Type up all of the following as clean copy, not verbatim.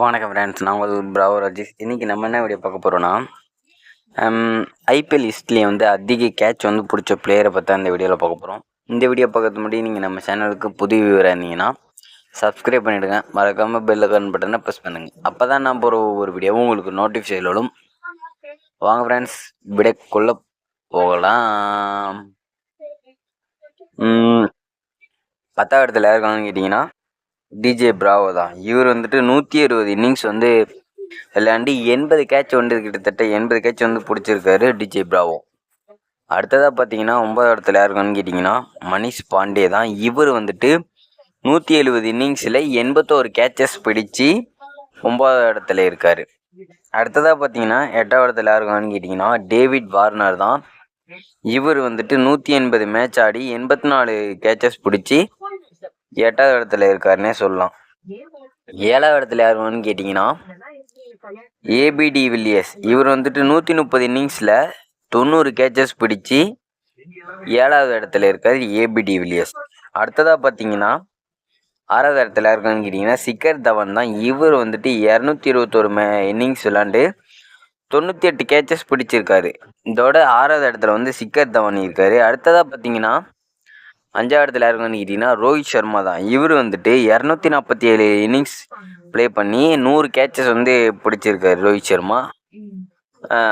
வணக்கம் ஃப்ரெண்ட்ஸ், நான் உங்கள் ப்ராவோ ராஜேஷ். இன்றைக்கி நம்ம என்ன வீடியோ பார்க்க போகிறோன்னா, ஐபிஎல் ஹிஸ்ட்ரியை அதிக கேட்ச் பிடிச்ச பிளேயரை பற்றி அந்த வீடியோவில் பார்க்க போகிறோம். இந்த வீடியோ பார்க்கறது முன்னாடி நீங்கள் நம்ம சேனலுக்கு புது வியூவராக இருந்தீங்கன்னா சப்ஸ்கிரைப் பண்ணிவிடுங்க. மறக்காமல் பெல் ஐகான் பட்டனை ப்ரெஸ் பண்ணுங்கள். அப்போ தான் நான் போகிற ஒவ்வொரு வீடியோவும் உங்களுக்கு நோட்டிஃபிகேஷன் வரும். வாங்க ஃப்ரெண்ட்ஸ், வீடியோக்குள்ளே போகலாம். 10வது இடத்துல யாருக்காங்கன்னு கேட்டிங்கன்னா டிஜே பிராவோ தான். இவர் 160 இன்னிங்ஸ் விளையாண்டு 80 கேட்ச் கிட்டத்தட்ட 80 கேட்ச் பிடிச்சிருக்காரு டிஜே பிராவோ. அடுத்ததாக பார்த்தீங்கன்னா 9வது இடத்துல யாருக்கான்னு கேட்டிங்கன்னா மனிஷ் பாண்டே தான். இவர் 170 இன்னிங்ஸில் 81 கேட்சஸ் பிடிச்சி 9வது இடத்துல இருக்கார். அடுத்ததாக பார்த்தீங்கன்னா 8வது இடத்துல யாருக்கான்னு கேட்டிங்கன்னா டேவிட் வார்னர் தான். இவர் 180 மேட்ச் ஆடி 84 கேட்சஸ் பிடிச்சி 8வது இடத்துல இருக்காருன்னே சொல்லலாம். 7வது இடத்துல யாருன்னு கேட்டிங்கன்னா ஏபி டிவில்லியர்ஸ். இவர் 130 இன்னிங்ஸில் 90 கேட்சஸ் பிடிச்சி 7வது இடத்துல இருக்கார் ஏபி டிவில்லியர்ஸ். அடுத்ததாக பார்த்தீங்கன்னா 6வது இடத்துல யாருக்கான்னு கேட்டிங்கன்னா சிக்கர் தவன் தான். இவர் 221 இன்னிங்ஸ் விளாண்டு 98 கேட்சஸ் பிடிச்சிருக்காரு. இதோட 6வது இடத்துல சிக்கர் தவன் இருக்கார். அடுத்ததாக பார்த்தீங்கன்னா 5வது இடத்துல யாருக்கான்னு கேட்டிங்கன்னா ரோஹித் சர்மா தான். இவர் 247 இன்னிங்ஸ் ப்ளே பண்ணி 100 கேட்சஸ் பிடிச்சிருக்காரு ரோஹித் சர்மா.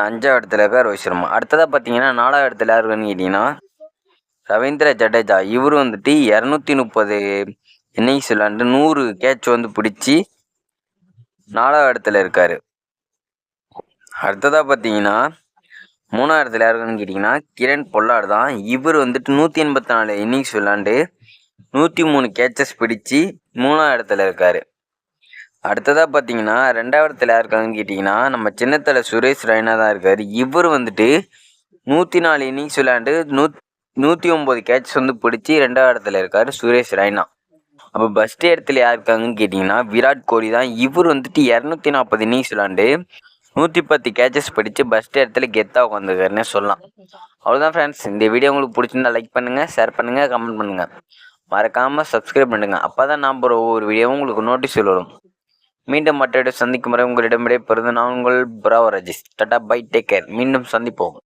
5வது இடத்துல இருக்கார் ரோஹித் சர்மா. அடுத்ததாக பார்த்தீங்கன்னா 4வது இடத்துல யாருக்கான்னு கேட்டிங்கன்னா ரவீந்திர ஜடேஜா. இவர் 230 இன்னிங்ஸ் விளாண்டு 100 கேட்ச் பிடிச்சி 4வது இடத்துல இருக்கார். அடுத்ததாக பார்த்தீங்கன்னா 3வது இடத்துல யாருக்குன்னு கேட்டிங்கன்னா கிரண் பொல்லாட் தான். இவர் 184 இன்னிங்ஸ் விளாண்டு 103 கேட்சஸ் பிடிச்சி 3வது இடத்துல இருக்கார். அடுத்ததாக பார்த்தீங்கன்னா 2வது இடத்துல யாருக்கான்னு கேட்டிங்கன்னா நம்ம சின்னத்தலை சுரேஷ் ரெய்னா தான் இருக்கார். இவர் 104 இன்னிங்ஸ் விளாண்டு 109 கேட்சஸ் பிடிச்சி 2வது இடத்துல இருக்கார் சுரேஷ் ரெய்னா. அப்போ ஃபஸ்ட் இடத்துல யாருக்காங்கன்னு கேட்டிங்கன்னா விராட் கோலி தான். இவர் 240 இன்னிங்ஸ் விளாண்டு 110 கேட்சஸ் பிடிச்சி ஃபஸ்ட் இடத்துல கெத்தாக உட்காந்துருக்காருன்னே சொல்லலாம். அவ்வளோதான் ஃப்ரெண்ட்ஸ், இந்த வீடியோ உங்களுக்கு பிடிச்சிருந்தா லைக் பண்ணுங்கள், ஷேர் பண்ணுங்கள், கமெண்ட் பண்ணுங்கள். மறக்காமல் சப்ஸ்கிரைப் பண்ணுங்கள். அப்போ தான் நான் போகிற ஒவ்வொரு வீடியோவும் உங்களுக்கு நோட்டீஸ் வரும். மீண்டும் மற்ற சந்திக்கும் வரை உங்களிடம் விடைபெறுவது நான் உங்கள் Bravo Rajesh. Ta-ta bye, take care. மீண்டும் சந்திப்போம்.